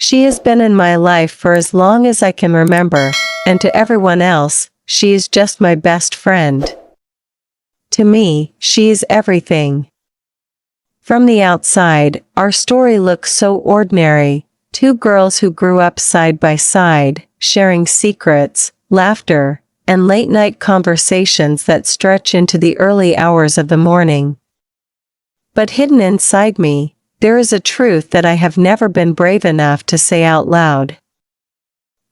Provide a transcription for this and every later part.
She has been in my life for as long as I can remember, and to everyone else, she is just my best friend. To me, she is everything. From the outside, our story looks so ordinary, two girls who grew up side by side, sharing secrets, laughter, and late-night conversations that stretch into the early hours of the morning. But hidden inside me, there is a truth that I have never been brave enough to say out loud.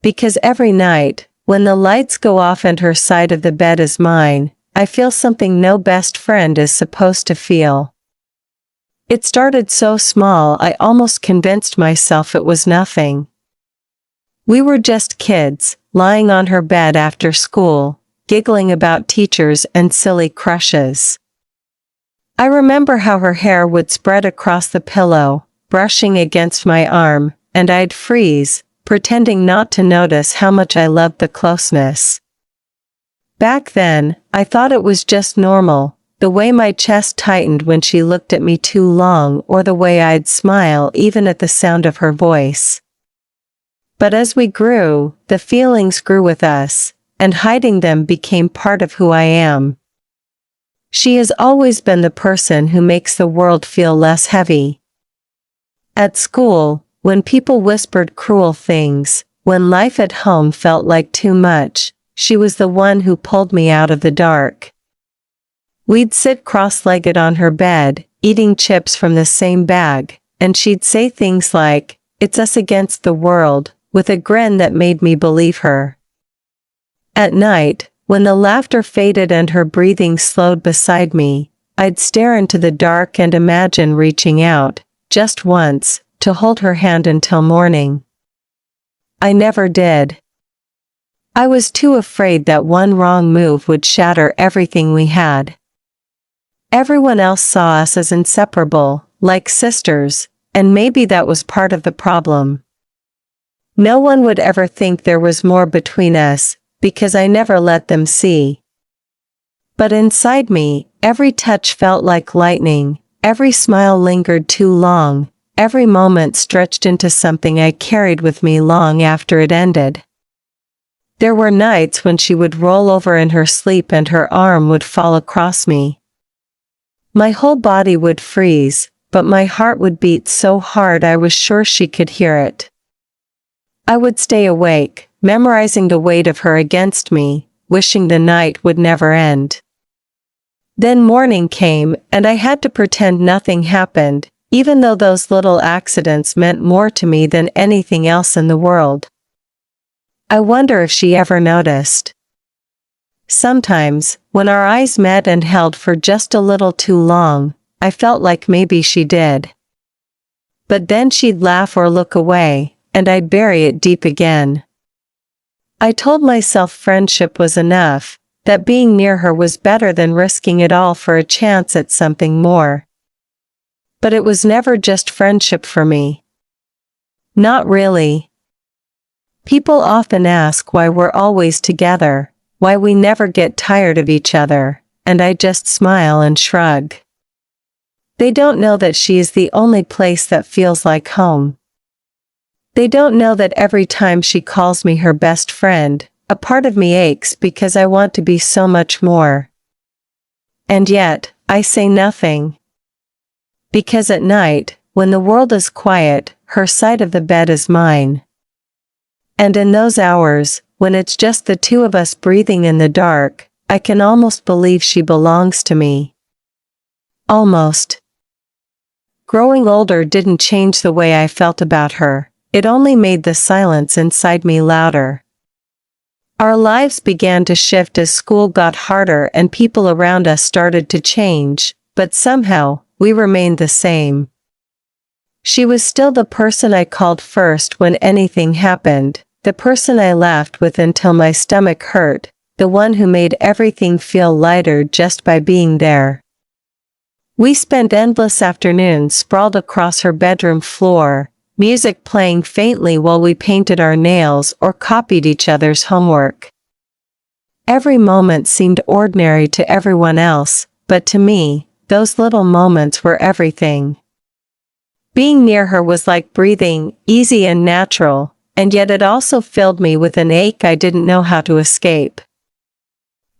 Because every night, when the lights go off and her side of the bed is mine, I feel something no best friend is supposed to feel. It started so small I almost convinced myself it was nothing. We were just kids, lying on her bed after school, giggling about teachers and silly crushes. I remember how her hair would spread across the pillow, brushing against my arm, and I'd freeze, pretending not to notice how much I loved the closeness. Back then, I thought it was just normal, the way my chest tightened when she looked at me too long or the way I'd smile even at the sound of her voice. But as we grew, the feelings grew with us, and hiding them became part of who I am. She has always been the person who makes the world feel less heavy. At school, when people whispered cruel things, when life at home felt like too much, she was the one who pulled me out of the dark. We'd sit cross-legged on her bed, eating chips from the same bag, and she'd say things like, "It's us against the world," with a grin that made me believe her. At night, when the laughter faded and her breathing slowed beside me, I'd stare into the dark and imagine reaching out, just once, to hold her hand until morning. I never did. I was too afraid that one wrong move would shatter everything we had. Everyone else saw us as inseparable, like sisters, and maybe that was part of the problem. No one would ever think there was more between us, because I never let them see. But inside me, every touch felt like lightning, every smile lingered too long, every moment stretched into something I carried with me long after it ended. There were nights when she would roll over in her sleep and her arm would fall across me. My whole body would freeze, but my heart would beat so hard I was sure she could hear it. I would stay awake, memorizing the weight of her against me, wishing the night would never end. Then morning came, and I had to pretend nothing happened, even though those little accidents meant more to me than anything else in the world. I wonder if she ever noticed. Sometimes, when our eyes met and held for just a little too long, I felt like maybe she did. But then she'd laugh or look away, and I'd bury it deep again. I told myself friendship was enough, that being near her was better than risking it all for a chance at something more. But it was never just friendship for me. Not really. People often ask why we're always together, why we never get tired of each other, and I just smile and shrug. They don't know that she is the only place that feels like home. They don't know that every time she calls me her best friend, a part of me aches because I want to be so much more. And yet, I say nothing. Because at night, when the world is quiet, her side of the bed is mine. And in those hours, when it's just the two of us breathing in the dark, I can almost believe she belongs to me. Almost. Growing older didn't change the way I felt about her. It only made the silence inside me louder. Our lives began to shift as school got harder and people around us started to change, but somehow, we remained the same. She was still the person I called first when anything happened, the person I laughed with until my stomach hurt, the one who made everything feel lighter just by being there. We spent endless afternoons sprawled across her bedroom floor, music playing faintly while we painted our nails or copied each other's homework. Every moment seemed ordinary to everyone else, but to me, those little moments were everything. Being near her was like breathing, easy and natural, and yet it also filled me with an ache I didn't know how to escape.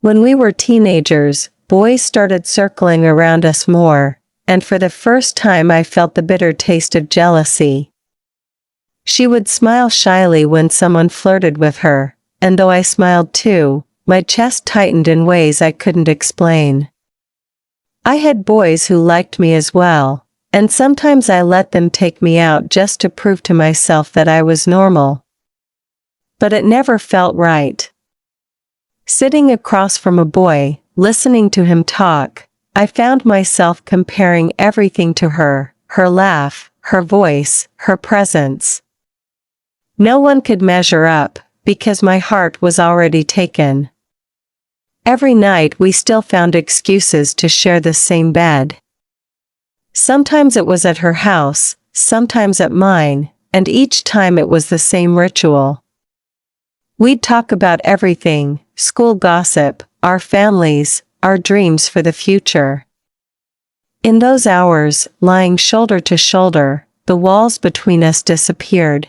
When we were teenagers, boys started circling around us more, and for the first time I felt the bitter taste of jealousy. She would smile shyly when someone flirted with her, and though I smiled too, my chest tightened in ways I couldn't explain. I had boys who liked me as well, and sometimes I let them take me out just to prove to myself that I was normal. But it never felt right. Sitting across from a boy, listening to him talk, I found myself comparing everything to her laugh, her voice, her presence. No one could measure up, because my heart was already taken. Every night we still found excuses to share the same bed. Sometimes it was at her house, sometimes at mine, and each time it was the same ritual. We'd talk about everything, school gossip, our families, our dreams for the future. In those hours, lying shoulder to shoulder, the walls between us disappeared.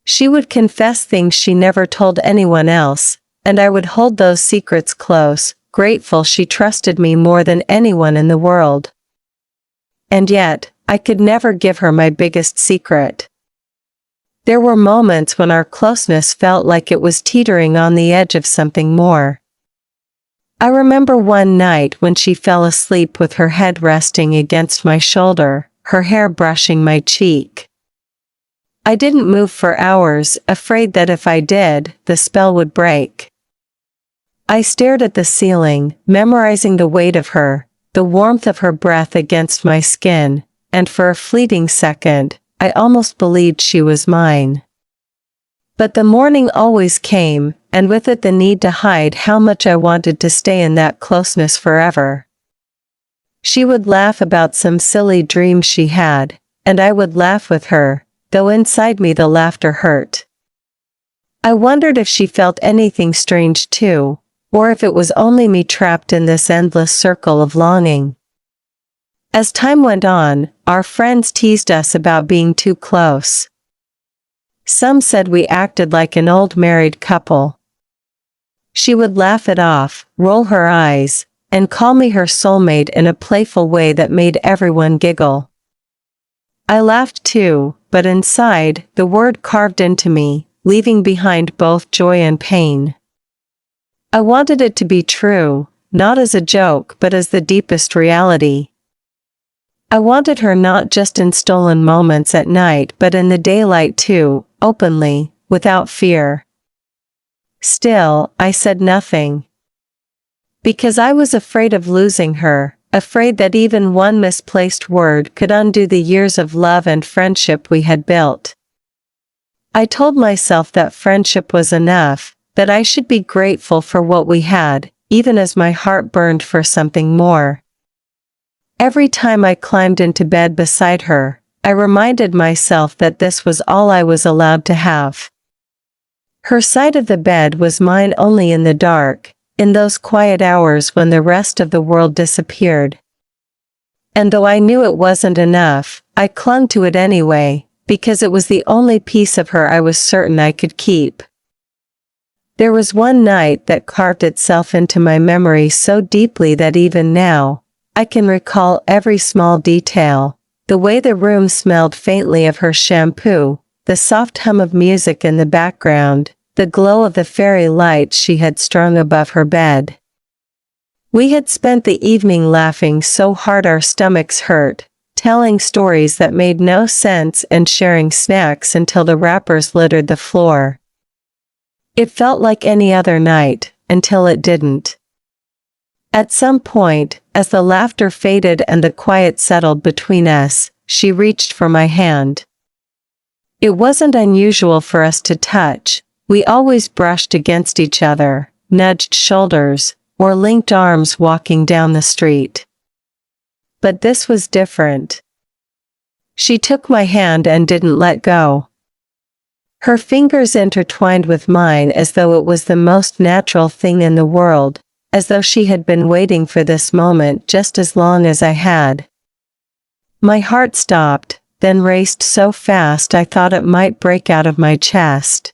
She would confess things she never told anyone else, and I would hold those secrets close, grateful she trusted me more than anyone in the world. And yet, I could never give her my biggest secret. There were moments when our closeness felt like it was teetering on the edge of something more. I remember one night when she fell asleep with her head resting against my shoulder, her hair brushing my cheek. I didn't move for hours, afraid that if I did, the spell would break. I stared at the ceiling, memorizing the weight of her, the warmth of her breath against my skin, and for a fleeting second, I almost believed she was mine. But the morning always came, and with it the need to hide how much I wanted to stay in that closeness forever. She would laugh about some silly dream she had, and I would laugh with her, though inside me the laughter hurt. I wondered if she felt anything strange too, or if it was only me trapped in this endless circle of longing. As time went on, our friends teased us about being too close. Some said we acted like an old married couple. She would laugh it off, roll her eyes, and call me her soulmate in a playful way that made everyone giggle. I laughed too, but inside, the word carved into me, leaving behind both joy and pain. I wanted it to be true, not as a joke but as the deepest reality. I wanted her not just in stolen moments at night but in the daylight too, openly, without fear. Still, I said nothing. Because I was afraid of losing her, afraid that even one misplaced word could undo the years of love and friendship we had built. I told myself that friendship was enough, that I should be grateful for what we had, even as my heart burned for something more. Every time I climbed into bed beside her, I reminded myself that this was all I was allowed to have. Her side of the bed was mine only in the dark, in those quiet hours when the rest of the world disappeared. And though I knew it wasn't enough, I clung to it anyway, because it was the only piece of her I was certain I could keep. There was one night that carved itself into my memory so deeply that even now, I can recall every small detail, the way the room smelled faintly of her shampoo, the soft hum of music in the background, the glow of the fairy lights she had strung above her bed. We had spent the evening laughing so hard our stomachs hurt, telling stories that made no sense and sharing snacks until the wrappers littered the floor. It felt like any other night, until it didn't. At some point, as the laughter faded and the quiet settled between us, she reached for my hand. It wasn't unusual for us to touch. We always brushed against each other, nudged shoulders, or linked arms walking down the street. But this was different. She took my hand and didn't let go. Her fingers intertwined with mine as though it was the most natural thing in the world, as though she had been waiting for this moment just as long as I had. My heart stopped, then raced so fast I thought it might break out of my chest.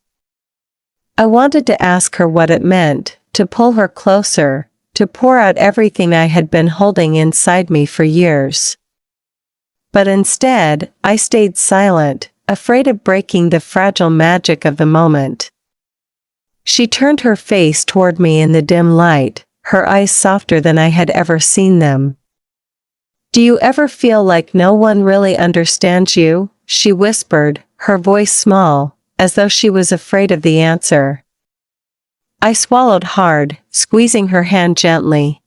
I wanted to ask her what it meant, to pull her closer, to pour out everything I had been holding inside me for years. But instead, I stayed silent, afraid of breaking the fragile magic of the moment. She turned her face toward me in the dim light, her eyes softer than I had ever seen them. "Do you ever feel like no one really understands you?" she whispered, her voice small, as though she was afraid of the answer. I swallowed hard, squeezing her hand gently.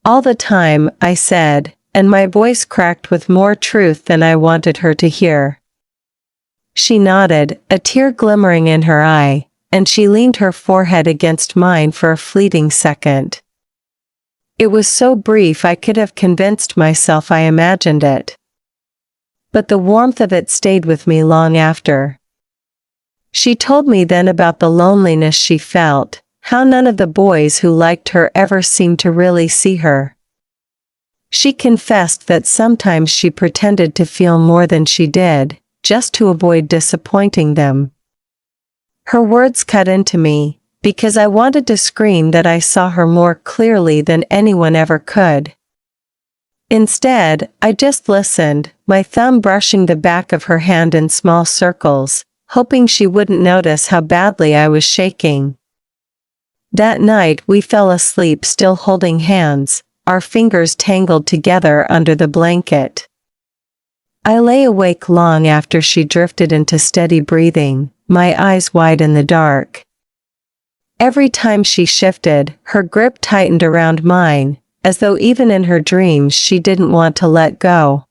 "All the time," I said, and my voice cracked with more truth than I wanted her to hear. She nodded, a tear glimmering in her eye, and she leaned her forehead against mine for a fleeting second. It was so brief I could have convinced myself I imagined it. But the warmth of it stayed with me long after. She told me then about the loneliness she felt, how none of the boys who liked her ever seemed to really see her. She confessed that sometimes she pretended to feel more than she did, just to avoid disappointing them. Her words cut into me, because I wanted to scream that I saw her more clearly than anyone ever could. Instead, I just listened, my thumb brushing the back of her hand in small circles, hoping she wouldn't notice how badly I was shaking. That night we fell asleep still holding hands, our fingers tangled together under the blanket. I lay awake long after she drifted into steady breathing, my eyes wide in the dark. Every time she shifted, her grip tightened around mine, as though even in her dreams she didn't want to let go.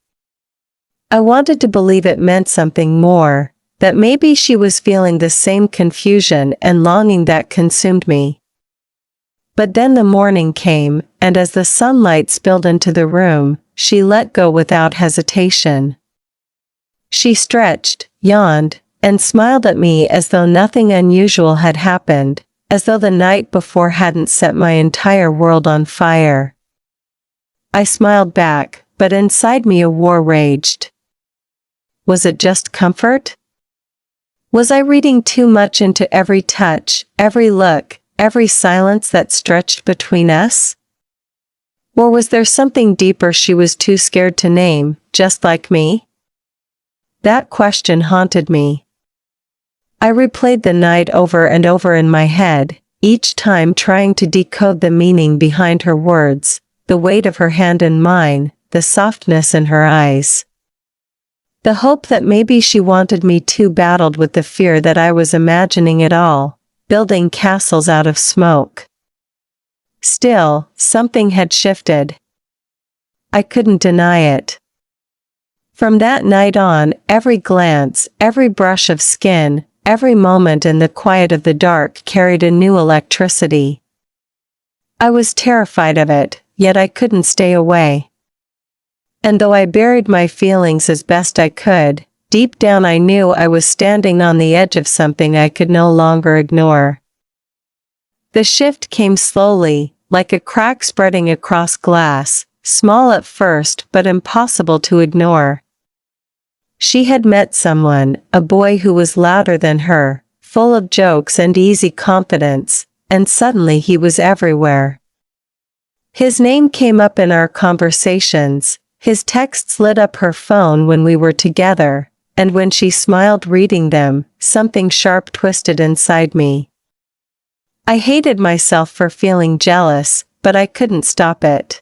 I wanted to believe it meant something more, that maybe she was feeling the same confusion and longing that consumed me. But then the morning came, and as the sunlight spilled into the room, she let go without hesitation. She stretched, yawned, and smiled at me as though nothing unusual had happened, as though the night before hadn't set my entire world on fire. I smiled back, but inside me a war raged. Was it just comfort? Was I reading too much into every touch, every look, every silence that stretched between us? Or was there something deeper she was too scared to name, just like me? That question haunted me. I replayed the night over and over in my head, each time trying to decode the meaning behind her words, the weight of her hand in mine, the softness in her eyes. The hope that maybe she wanted me too battled with the fear that I was imagining it all, building castles out of smoke. Still, something had shifted. I couldn't deny it. From that night on, every glance, every brush of skin, every moment in the quiet of the dark carried a new electricity. I was terrified of it, yet I couldn't stay away. And though I buried my feelings as best I could, deep down I knew I was standing on the edge of something I could no longer ignore. The shift came slowly, like a crack spreading across glass, small at first but impossible to ignore. She had met someone, a boy who was louder than her, full of jokes and easy confidence, and suddenly he was everywhere. His name came up in our conversations, his texts lit up her phone when we were together, and when she smiled reading them, something sharp twisted inside me. I hated myself for feeling jealous, but I couldn't stop it.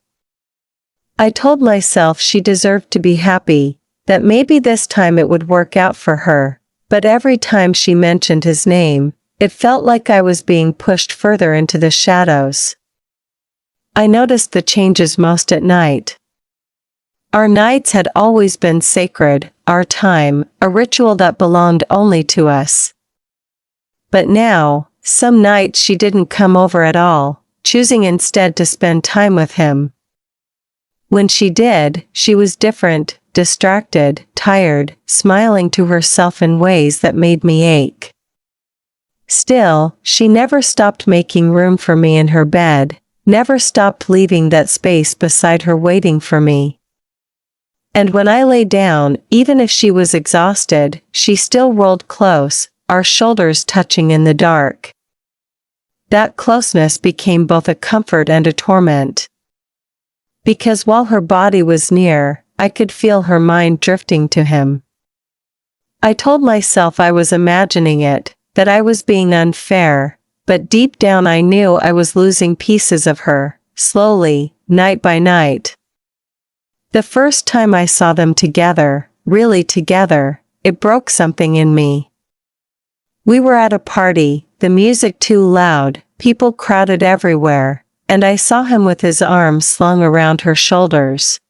I told myself she deserved to be happy, that maybe this time it would work out for her, but every time she mentioned his name, it felt like I was being pushed further into the shadows. I noticed the changes most at night. Our nights had always been sacred, our time, a ritual that belonged only to us. But now, some nights she didn't come over at all, choosing instead to spend time with him. When she did, she was different, distracted, tired, smiling to herself in ways that made me ache. Still, she never stopped making room for me in her bed, never stopped leaving that space beside her waiting for me. And when I lay down, even if she was exhausted, she still rolled close, our shoulders touching in the dark. That closeness became both a comfort and a torment. Because while her body was near, I could feel her mind drifting to him. I told myself I was imagining it, that I was being unfair, but deep down I knew I was losing pieces of her, slowly, night by night. The first time I saw them together, really together, it broke something in me. We were at a party, the music too loud, people crowded everywhere, and I saw him with his arms slung around her shoulders.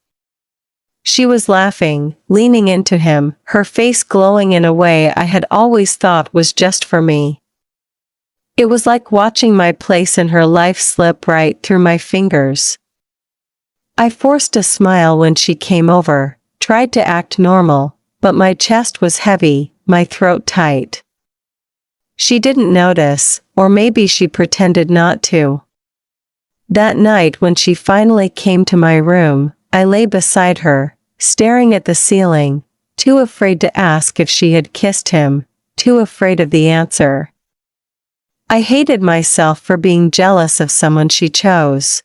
She was laughing, leaning into him, her face glowing in a way I had always thought was just for me. It was like watching my place in her life slip right through my fingers. I forced a smile when she came over, tried to act normal, but my chest was heavy, my throat tight. She didn't notice, or maybe she pretended not to. That night when she finally came to my room, I lay beside her, staring at the ceiling, too afraid to ask if she had kissed him, too afraid of the answer. I hated myself for being jealous of someone she chose.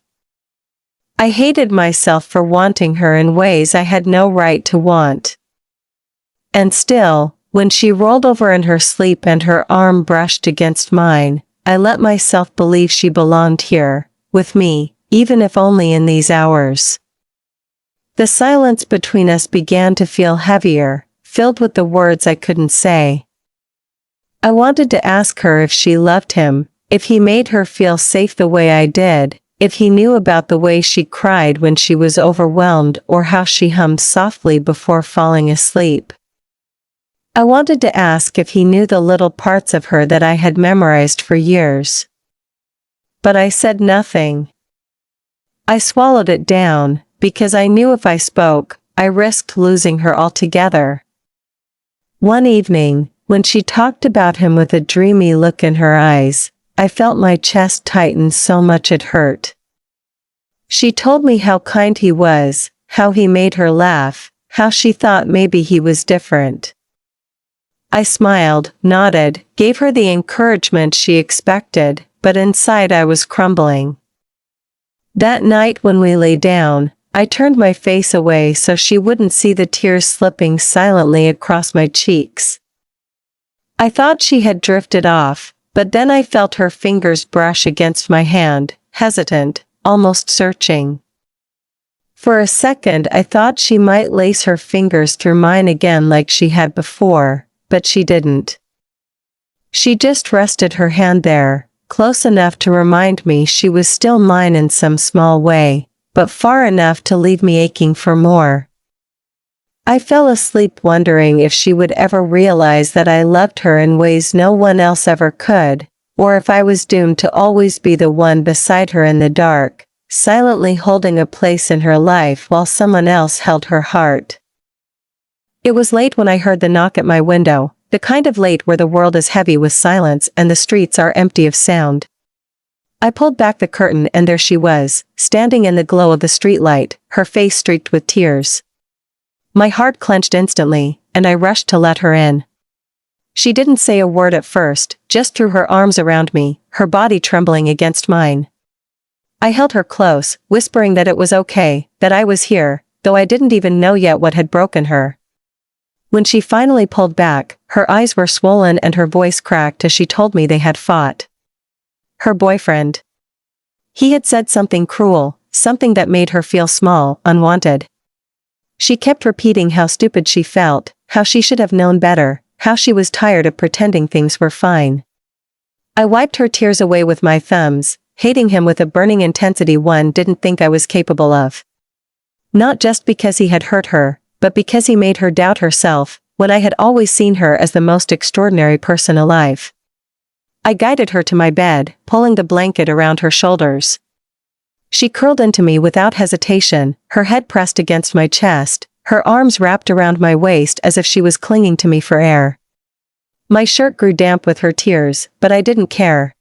I hated myself for wanting her in ways I had no right to want. And still, when she rolled over in her sleep and her arm brushed against mine, I let myself believe she belonged here, with me, even if only in these hours. The silence between us began to feel heavier, filled with the words I couldn't say. I wanted to ask her if she loved him, if he made her feel safe the way I did, if he knew about the way she cried when she was overwhelmed or how she hummed softly before falling asleep. I wanted to ask if he knew the little parts of her that I had memorized for years. But I said nothing. I swallowed it down, because I knew if I spoke, I risked losing her altogether. One evening, when she talked about him with a dreamy look in her eyes, I felt my chest tighten so much it hurt. She told me how kind he was, how he made her laugh, how she thought maybe he was different. I smiled, nodded, gave her the encouragement she expected, but inside I was crumbling. That night when we lay down, I turned my face away so she wouldn't see the tears slipping silently across my cheeks. I thought she had drifted off, but then I felt her fingers brush against my hand, hesitant, almost searching. For a second I thought she might lace her fingers through mine again like she had before, but she didn't. She just rested her hand there, close enough to remind me she was still mine in some small way, but far enough to leave me aching for more. I fell asleep wondering if she would ever realize that I loved her in ways no one else ever could, or if I was doomed to always be the one beside her in the dark, silently holding a place in her life while someone else held her heart. It was late when I heard the knock at my window, the kind of late where the world is heavy with silence and the streets are empty of sound. I pulled back the curtain and there she was, standing in the glow of the streetlight, her face streaked with tears. My heart clenched instantly, and I rushed to let her in. She didn't say a word at first, just threw her arms around me, her body trembling against mine. I held her close, whispering that it was okay, that I was here, though I didn't even know yet what had broken her. When she finally pulled back, her eyes were swollen and her voice cracked as she told me they had fought. Her boyfriend. He had said something cruel, something that made her feel small, unwanted. She kept repeating how stupid she felt, how she should have known better, how she was tired of pretending things were fine. I wiped her tears away with my thumbs, hating him with a burning intensity one didn't think I was capable of. Not just because he had hurt her, but because he made her doubt herself, when I had always seen her as the most extraordinary person alive. I guided her to my bed, pulling the blanket around her shoulders. She curled into me without hesitation, her head pressed against my chest, her arms wrapped around my waist as if she was clinging to me for air. My shirt grew damp with her tears, but I didn't care.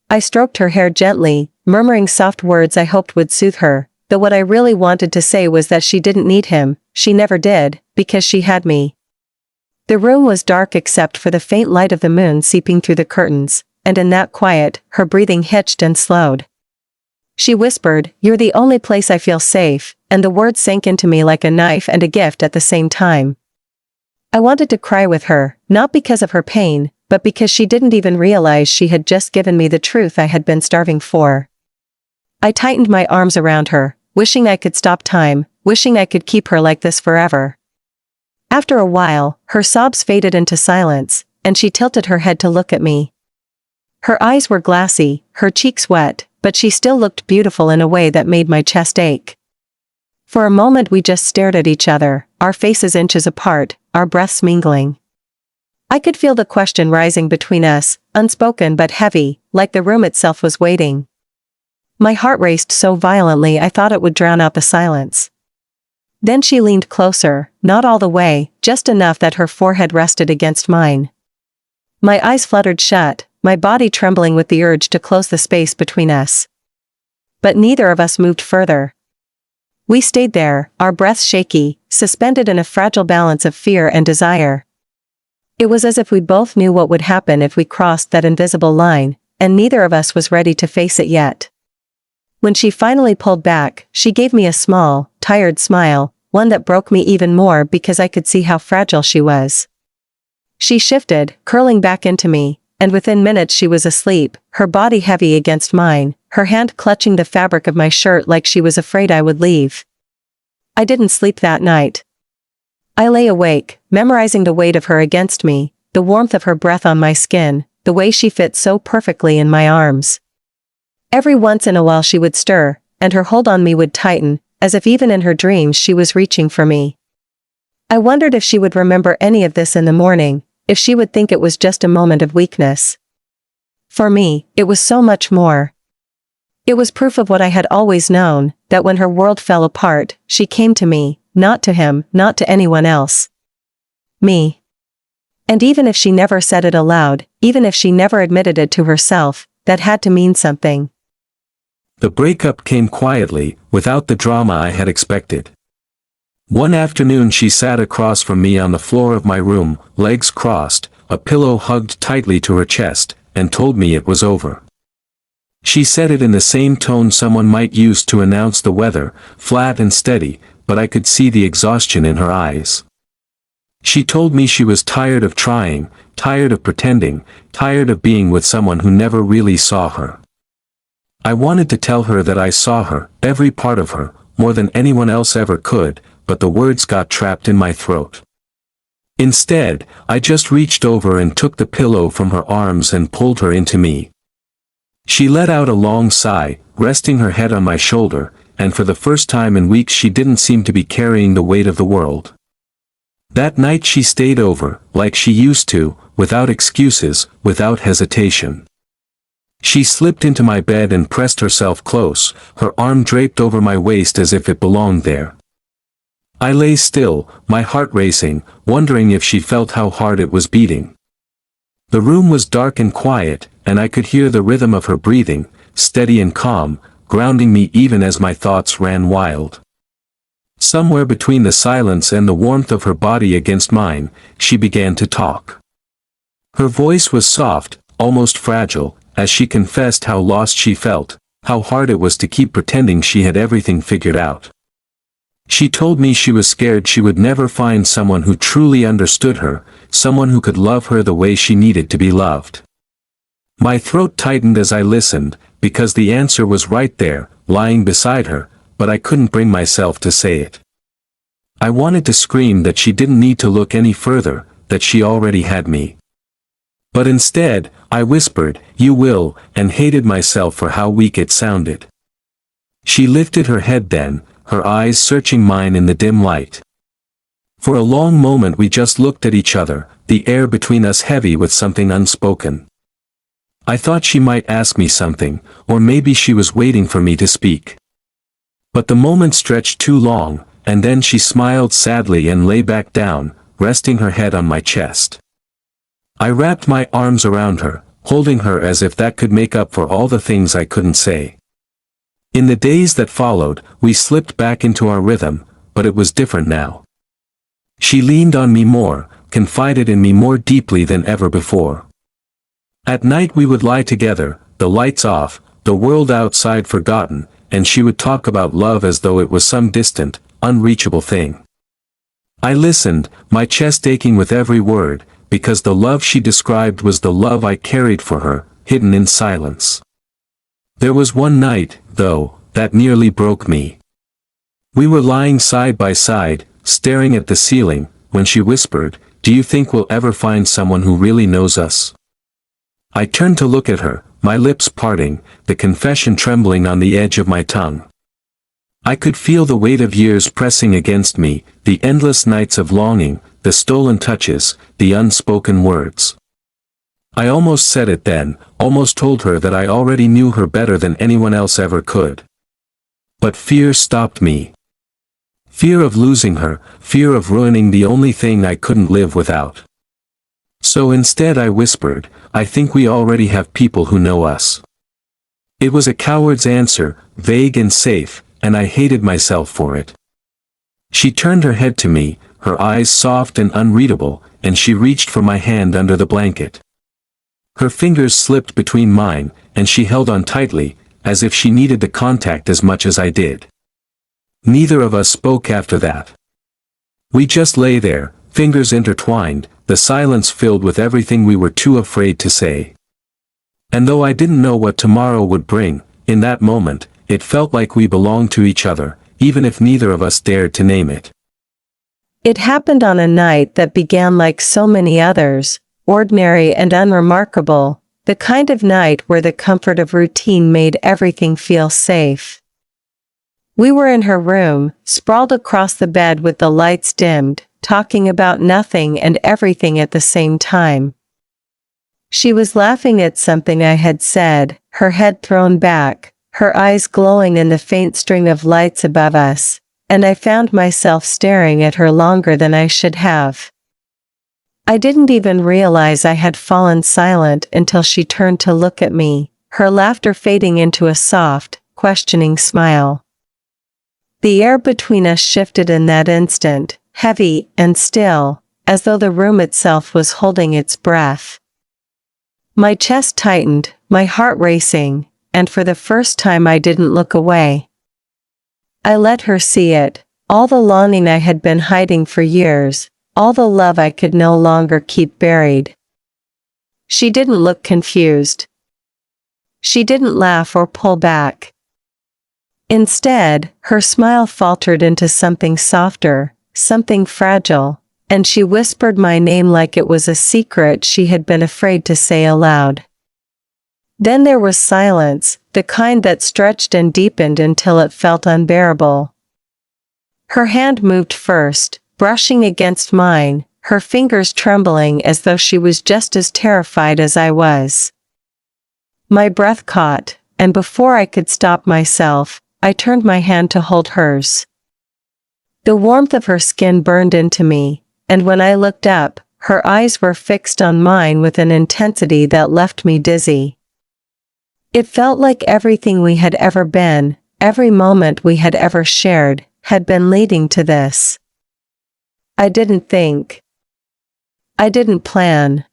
I stroked her hair gently, murmuring soft words I hoped would soothe her, though what I really wanted to say was that she didn't need him, she never did, because she had me. The room was dark except for the faint light of the moon seeping through the curtains, and in that quiet, her breathing hitched and slowed. She whispered, "You're the only place I feel safe," and the words sank into me like a knife and a gift at the same time. I wanted to cry with her, not because of her pain, but because she didn't even realize she had just given me the truth I had been starving for. I tightened my arms around her, wishing I could stop time, wishing I could keep her like this forever. After a while, her sobs faded into silence, and she tilted her head to look at me. Her eyes were glassy, her cheeks wet, but she still looked beautiful in a way that made my chest ache. For a moment we just stared at each other, our faces inches apart, our breaths mingling. I could feel the question rising between us, unspoken but heavy, like the room itself was waiting. My heart raced so violently I thought it would drown out the silence. Then she leaned closer, not all the way, just enough that her forehead rested against mine. My eyes fluttered shut, my body trembling with the urge to close the space between us. But neither of us moved further. We stayed there, our breaths shaky, suspended in a fragile balance of fear and desire. It was as if we both knew what would happen if we crossed that invisible line, and neither of us was ready to face it yet. When she finally pulled back, she gave me a small, tired smile, one that broke me even more because I could see how fragile she was. She shifted, curling back into me, and within minutes she was asleep, her body heavy against mine, her hand clutching the fabric of my shirt like she was afraid I would leave. I didn't sleep that night. I lay awake, memorizing the weight of her against me, the warmth of her breath on my skin, the way she fit so perfectly in my arms. Every once in a while she would stir, and her hold on me would tighten, as if even in her dreams she was reaching for me. I wondered if she would remember any of this in the morning, if she would think it was just a moment of weakness. For me, it was so much more. It was proof of what I had always known, that when her world fell apart, she came to me, not to him, not to anyone else. Me. And even if she never said it aloud, even if she never admitted it to herself, that had to mean something. The breakup came quietly, without the drama I had expected. One afternoon she sat across from me on the floor of my room, legs crossed, a pillow hugged tightly to her chest, and told me it was over. She said it in the same tone someone might use to announce the weather, flat and steady, but I could see the exhaustion in her eyes. She told me she was tired of trying, tired of pretending, tired of being with someone who never really saw her. I wanted to tell her that I saw her, every part of her, more than anyone else ever could, but the words got trapped in my throat. Instead, I just reached over and took the pillow from her arms and pulled her into me. She let out a long sigh, resting her head on my shoulder, and for the first time in weeks she didn't seem to be carrying the weight of the world. That night she stayed over, like she used to, without excuses, without hesitation. She slipped into my bed and pressed herself close, her arm draped over my waist as if it belonged there. I lay still, my heart racing, wondering if she felt how hard it was beating. The room was dark and quiet, and I could hear the rhythm of her breathing, steady and calm, grounding me even as my thoughts ran wild. Somewhere between the silence and the warmth of her body against mine, she began to talk. Her voice was soft, almost fragile, as she confessed how lost she felt, how hard it was to keep pretending she had everything figured out. She told me she was scared she would never find someone who truly understood her, someone who could love her the way she needed to be loved. My throat tightened as I listened, because the answer was right there, lying beside her, but I couldn't bring myself to say it. I wanted to scream that she didn't need to look any further, that she already had me. But instead, I whispered, "You will," and hated myself for how weak it sounded. She lifted her head then, her eyes searching mine in the dim light. For a long moment we just looked at each other, the air between us heavy with something unspoken. I thought she might ask me something, or maybe she was waiting for me to speak. But the moment stretched too long, and then she smiled sadly and lay back down, resting her head on my chest. I wrapped my arms around her, holding her as if that could make up for all the things I couldn't say. In the days that followed, we slipped back into our rhythm, but it was different now. She leaned on me more, confided in me more deeply than ever before. At night we would lie together, the lights off, the world outside forgotten, and she would talk about love as though it was some distant, unreachable thing. I listened, my chest aching with every word, because the love she described was the love I carried for her, hidden in silence. There was one night, though, that nearly broke me. We were lying side by side, staring at the ceiling, when she whispered, "Do you think we'll ever find someone who really knows us?" I turned to look at her, my lips parting, the confession trembling on the edge of my tongue. I could feel the weight of years pressing against me, the endless nights of longing, the stolen touches, the unspoken words. I almost said it then, almost told her that I already knew her better than anyone else ever could. But fear stopped me. Fear of losing her, fear of ruining the only thing I couldn't live without. So instead I whispered, "I think we already have people who know us." It was a coward's answer, vague and safe, and I hated myself for it. She turned her head to me, her eyes soft and unreadable, and she reached for my hand under the blanket. Her fingers slipped between mine, and she held on tightly, as if she needed the contact as much as I did. Neither of us spoke after that. We just lay there, fingers intertwined, the silence filled with everything we were too afraid to say. And though I didn't know what tomorrow would bring, in that moment, it felt like we belonged to each other, even if neither of us dared to name it. It happened on a night that began like so many others, ordinary and unremarkable, the kind of night where the comfort of routine made everything feel safe. We were in her room, sprawled across the bed with the lights dimmed, talking about nothing and everything at the same time. She was laughing at something I had said, her head thrown back, her eyes glowing in the faint string of lights above us, and I found myself staring at her longer than I should have. I didn't even realize I had fallen silent until she turned to look at me, her laughter fading into a soft, questioning smile. The air between us shifted in that instant, heavy and still, as though the room itself was holding its breath. My chest tightened, my heart racing, and for the first time I didn't look away. I let her see it, all the longing I had been hiding for years, all the love I could no longer keep buried. She didn't look confused. She didn't laugh or pull back. Instead, her smile faltered into something softer, something fragile, and she whispered my name like it was a secret she had been afraid to say aloud. Then there was silence, the kind that stretched and deepened until it felt unbearable. Her hand moved first, brushing against mine, her fingers trembling as though she was just as terrified as I was. My breath caught, and before I could stop myself, I turned my hand to hold hers. The warmth of her skin burned into me, and when I looked up, her eyes were fixed on mine with an intensity that left me dizzy. It felt like everything we had ever been, every moment we had ever shared, had been leading to this. I didn't think. I didn't plan.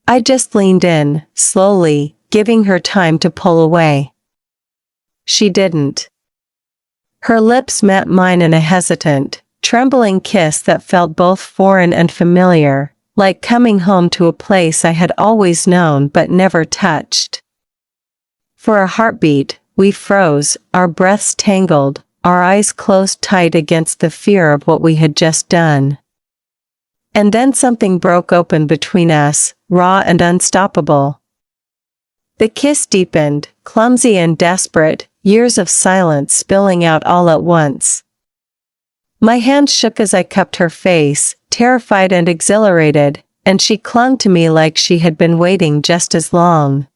I just leaned in, slowly, giving her time to pull away. She didn't. Her lips met mine in a hesitant, trembling kiss that felt both foreign and familiar, like coming home to a place I had always known but never touched. For a heartbeat, we froze, our breaths tangled, our eyes closed tight against the fear of what we had just done. And then something broke open between us, raw and unstoppable. The kiss deepened, clumsy and desperate, years of silence spilling out all at once. My hand shook as I cupped her face, terrified and exhilarated, and she clung to me like she had been waiting just as long.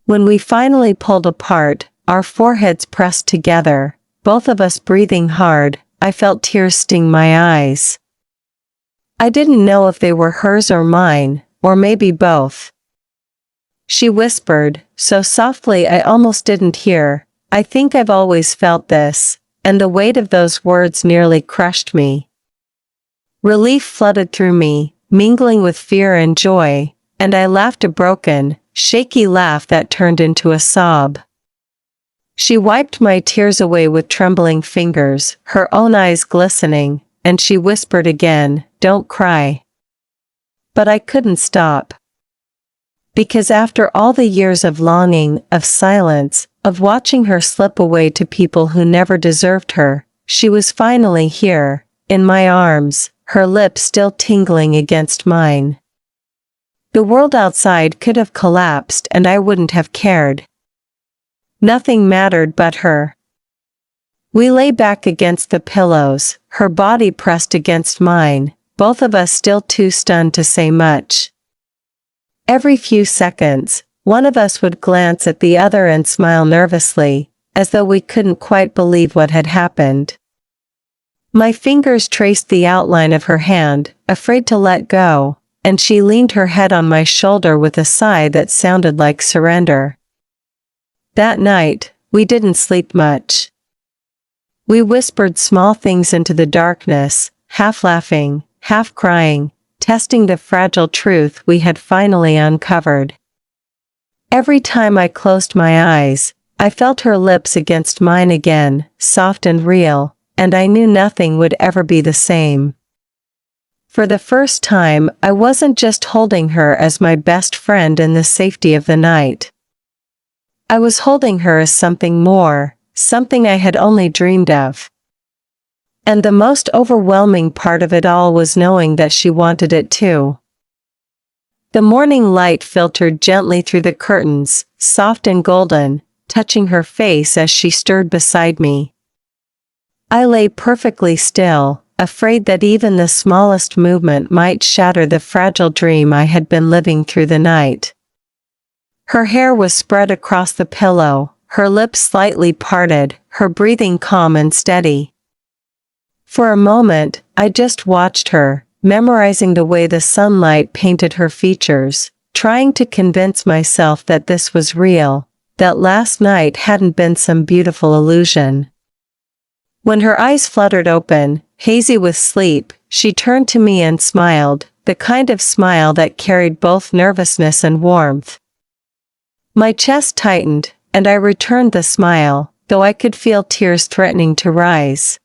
When we finally pulled apart, our foreheads pressed together, both of us breathing hard, I felt tears sting my eyes. I didn't know if they were hers or mine, or maybe both. She whispered, so softly I almost didn't hear, I think I've always felt this, and the weight of those words nearly crushed me. Relief flooded through me, mingling with fear and joy, and I laughed a broken, shaky laugh that turned into a sob. She wiped my tears away with trembling fingers, her own eyes glistening, and she whispered again, "Don't cry." But I couldn't stop. Because after all the years of longing, of silence, of watching her slip away to people who never deserved her, she was finally here, in my arms, her lips still tingling against mine. The world outside could have collapsed and I wouldn't have cared. Nothing mattered but her. We lay back against the pillows, her body pressed against mine, both of us still too stunned to say much. Every few seconds, one of us would glance at the other and smile nervously, as though we couldn't quite believe what had happened. My fingers traced the outline of her hand, afraid to let go, and she leaned her head on my shoulder with a sigh that sounded like surrender. That night, we didn't sleep much. We whispered small things into the darkness, half laughing, half crying, testing the fragile truth we had finally uncovered. Every time I closed my eyes, I felt her lips against mine again, soft and real, and I knew nothing would ever be the same. For the first time, I wasn't just holding her as my best friend in the safety of the night. I was holding her as something more, something I had only dreamed of. And the most overwhelming part of it all was knowing that she wanted it too. The morning light filtered gently through the curtains, soft and golden, touching her face as she stirred beside me. I lay perfectly still, afraid that even the smallest movement might shatter the fragile dream I had been living through the night. Her hair was spread across the pillow, her lips slightly parted, her breathing calm and steady. For a moment, I just watched her, memorizing the way the sunlight painted her features, trying to convince myself that this was real, that last night hadn't been some beautiful illusion. When her eyes fluttered open, hazy with sleep, she turned to me and smiled, the kind of smile that carried both nervousness and warmth. My chest tightened, and I returned the smile, though I could feel tears threatening to rise.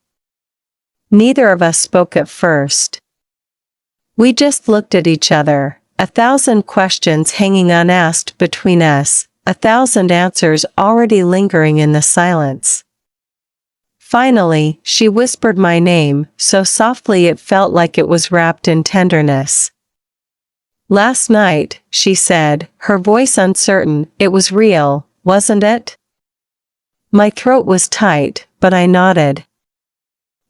Neither of us spoke at first. We just looked at each other, 1,000 questions hanging unasked between us, 1,000 answers already lingering in the silence. Finally, she whispered my name, so softly it felt like it was wrapped in tenderness. "Last night," she said, her voice uncertain, "it was real, wasn't it?" My throat was tight, but I nodded.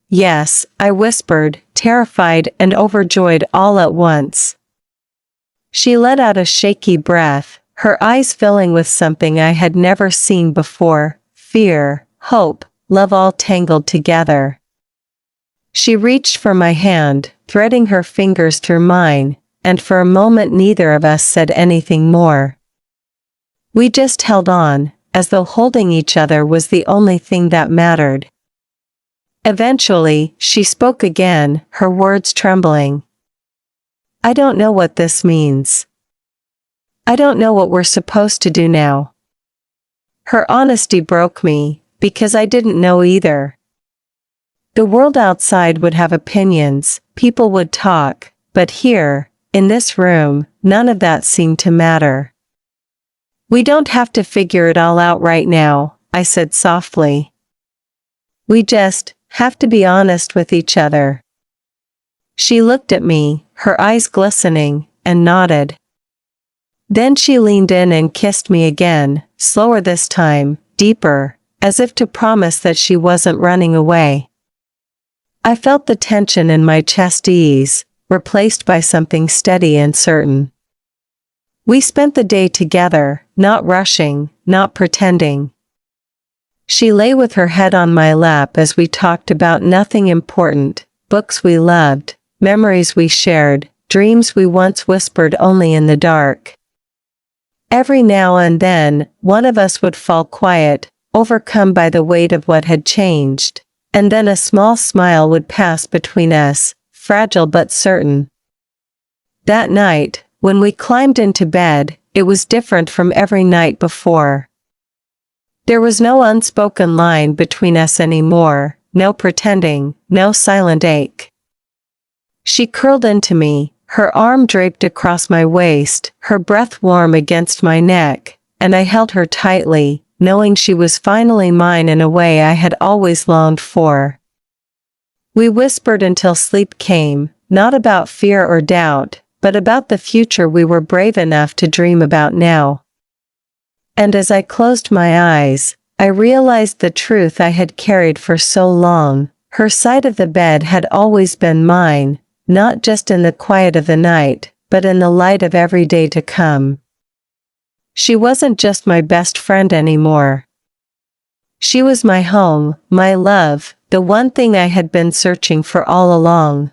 "Yes," I whispered, terrified and overjoyed all at once. She let out a shaky breath, her eyes filling with something I had never seen before, fear, hope, love all tangled together. She reached for my hand, threading her fingers through mine, and for a moment neither of us said anything more. We just held on, as though holding each other was the only thing that mattered. Eventually, she spoke again, her words trembling. "I don't know what this means. I don't know what we're supposed to do now." Her honesty broke me, because I didn't know either. The world outside would have opinions, people would talk, but here, in this room, none of that seemed to matter. "We don't have to figure it all out right now," I said softly. "We just have to be honest with each other." She looked at me, her eyes glistening, and nodded. Then she leaned in and kissed me again, slower this time, deeper, as if to promise that she wasn't running away. I felt the tension in my chest ease, replaced by something steady and certain. We spent the day together, not rushing, not pretending. She lay with her head on my lap as we talked about nothing important, books we loved, memories we shared, dreams we once whispered only in the dark. Every now and then, one of us would fall quiet, overcome by the weight of what had changed, and then a small smile would pass between us, fragile but certain. That night, when we climbed into bed, it was different from every night before. There was no unspoken line between us anymore, no pretending, no silent ache. She curled into me, her arm draped across my waist, her breath warm against my neck, and I held her tightly, knowing she was finally mine in a way I had always longed for. We whispered until sleep came, not about fear or doubt, but about the future we were brave enough to dream about now. And as I closed my eyes, I realized the truth I had carried for so long. Her side of the bed had always been mine, not just in the quiet of the night, but in the light of every day to come. She wasn't just my best friend anymore. She was my home, my love, the one thing I had been searching for all along.